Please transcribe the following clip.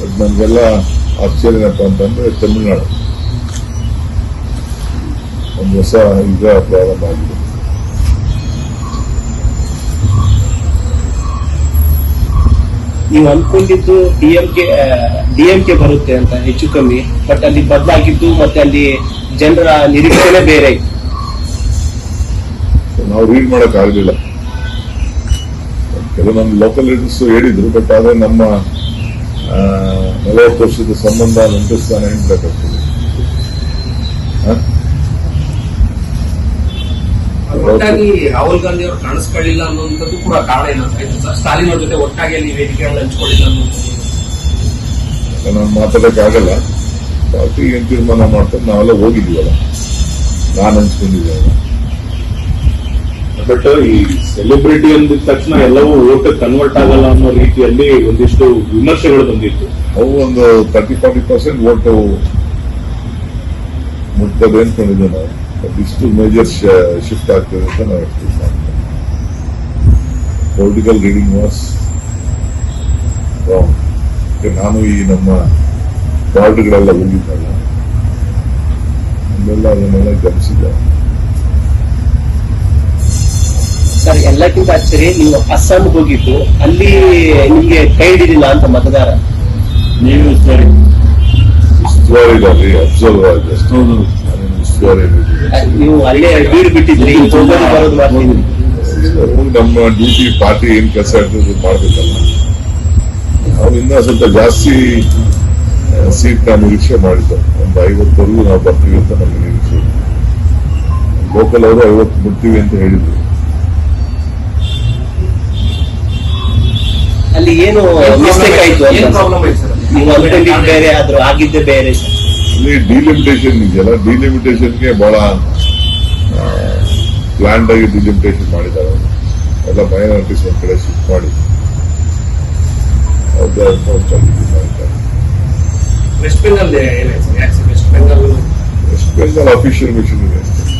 But ನಮಗೆಲ್ಲ ಆಶ್ಚರ್ಯ ಏನಪ್ಪ ಅಂತಂದ್ರೆ ತಮಿಳುನಾಡು ಒಂದು ಹೊಸ ಯುಗ ಪ್ರಾರಂಭ ಆಗಿದೆ. ನೀವು ಅನ್ಕೊಂಡಿದ್ದು ಡಿಎಂಕೆ ಬರುತ್ತೆ ಅಂತ ಹೆಚ್ಚು ಕಮ್ಮಿ, ಬಟ್ ಅಲ್ಲಿ ಬದಲಾಗಿದ್ದು ಮತ್ತೆ ಅಲ್ಲಿ ಜನರ ನಿರೀಕ್ಷೆನೇ ಬೇರೆ ಇತ್ತು. ನಾವು ರೀಡ್ ಮಾಡಕ್ ಆಗಲಿಲ್ಲ. ಕೆಲವು ನಮ್ಮ ಲೋಕಲ್ ಲೀಡರ್ಸ್ ಹೇಳಿದ್ರು, ಬಟ್ ಆದ್ರೆ ನಮ್ಮ 40 ವರ್ಷದ ಸಂಬಂಧ ನೆನಪಿಸ್ತಾನೆ ಬೇಕಾಗ್ತದೆ. ಒಟ್ಟಾಗಿ ರಾಹುಲ್ ಗಾಂಧಿ ಅವರು ಕಾಣಿಸ್ಕೊಳ್ಳಿಲ್ಲ ಅನ್ನುವಂಥದ್ದು ಕೂಡ ಕಾರಣ ಏನಾಗ್ತಾಯಿತ್ತು ಸರ್? ಸ್ಟಾಲಿನ್ ಅವ್ರ ಜೊತೆ ಒಟ್ಟಾಗಿ ಅಲ್ಲಿ ವೇದಿಕೆಗಳನ್ನ ಹಂಚ್ಕೊಳ್ಳಿಲ್ಲ ಅನ್ನುವಂಥದ್ದು ನಾನು ಮಾತಾಡಕ್ ಆಗಲ್ಲ. ಪಾರ್ಟಿ ಏನ್ ತೀರ್ಮಾನ ಮಾಡ್ತಾರೆ ನಾವೆಲ್ಲ ಹೋಗಿದ್ದೀವಲ್ಲ, ನಾನು ಹಂಚ್ಕೊಂಡಿದ್ದೇವೆ. ಬಟ್ ಈ ಸೆಲೆಬ್ರಿಟಿ ಅಂದಿದ ತಕ್ಷಣ ಎಲ್ಲವೂ ಓಟ್ ಕನ್ವರ್ಟ್ ಆಗಲ್ಲ ಅನ್ನೋ ರೀತಿಯಲ್ಲಿ ಒಂದಿಷ್ಟು ವಿಮರ್ಶೆಗಳು ಬಂದಿತ್ತು. ಅವು ಒಂದು 30-40% ಓಟು ಮುಟ್ತದೆ ಅಂದ್ಕೊಂಡಿದ್ದೆ ನಾವು. ಬಟ್ ಇಷ್ಟು ಮೇಜರ್ ಶಿಫ್ಟ್ ಆಗ್ತದೆ ಅಂತ ನಾವು ಎಕ್ಸ್ಪೆಕ್ಟ್ ಮಾಡ್ತೀವಿ. Political reading was wrong. ನಾನು ಈ ನಮ್ಮ ವಾರ್ಡ್ಗಳೆಲ್ಲ ಹೋಗಿದ್ದಲ್ಲ, ಅಲ್ಲೆಲ್ಲ ಅದನ್ನೆಲ್ಲ ಗಮನಿಸಿದ್ದೆ. ಸರ್, ಎಲ್ಲಕ್ಕಿಂತ ಆಶ್ಚರ್ಯ ನೀವು ಅಸ್ಸಾಂಗೆ ಹೋಗಿದ್ದು, ಅಲ್ಲಿ ನಿಮ್ಗೆ ಕೈ ಹಿಡಿದಿಲ್ಲ ಅಂತ ಮತದಾರ. ನೀವು ಸರಿ ಉಸ್ತುವಾರಿದಲ್ಲಿ ಅಬ್ಸರ್ವ್ ಆಗಿದೆ. ಉಸ್ತುವಾರಿ ನೀವು ಅಲ್ಲೇ ಬೀಡು ಬಿಟ್ಟಿದ್ರಿ, ಹೋಗೋದು ಬರೋದು ಮಾಡ್ತಿದ್ರಿ. ನಮ್ಮ ಡ್ಯೂಟಿ ಪಾರ್ಟಿ ಏನ್ ಕೆಲಸ ಇರ್ತದೆ ಮಾಡ್ಬೇಕಲ್ಲ. ನಾವು ಇನ್ನ ಸ್ವಲ್ಪ ಜಾಸ್ತಿ ಸೀಟ್ ನಾವು ನಿರೀಕ್ಷೆ ಮಾಡಿದ್ದೆವು. ಒಂದು 50ವರೆಗೂ ನಾವು ಬರ್ತೀವಿ ಅಂತ ನಮಗೆ ನಿರೀಕ್ಷೆ ಇದೆ. ಲೋಕಲ್ ಅವರು 50 ಬಿಡ್ತೀವಿ ಅಂತ ಹೇಳಿದ್ರು. ಅಲ್ಲಿ ಏನು ಮಿಸ್ಟೇಕ್ ಆಯ್ತು ಏನ್ ಅಂತ ಪ್ರಾಬ್ಲಮ್ ಆಯ್ತು ಸರ್? ನೀವು ಅನ್ಕೊಂಡಿದ್ದು ಬೇರೆ ಆದ್ರೂ ಆಗಿದ್ದೇ ಬೇರೆ ಸರ್. ಅಲ್ಲಿ ಡಿಲಿಮಿಟೇಷನ್ ಇದೆಯಲ್ಲ, ಡಿಲಿಮಿಟೇಷನ್ಗೆ ಬಹಳ ಪ್ಲಾನ್ ಆಗಿ ಡಿಲಿಮಿಟೇಷನ್ ಮಾಡಿದ್ದಾರೆ. ಎಲ್ಲ ಮೈನಾರಿಟೀಸ್ ಒಂದ್ ಕಡೆ ಶಿಫ್ಟ್ ಮಾಡಿ ಮಾಡಿದ್ದಾರೆ. ವೆಸ್ಟ್ ಬೆಂಗಾಲ್ ಏನಾಯ್ತು ಸರ್? ಯಾಕೆ sir West Bengal West Bengal official mission ಇದೆ.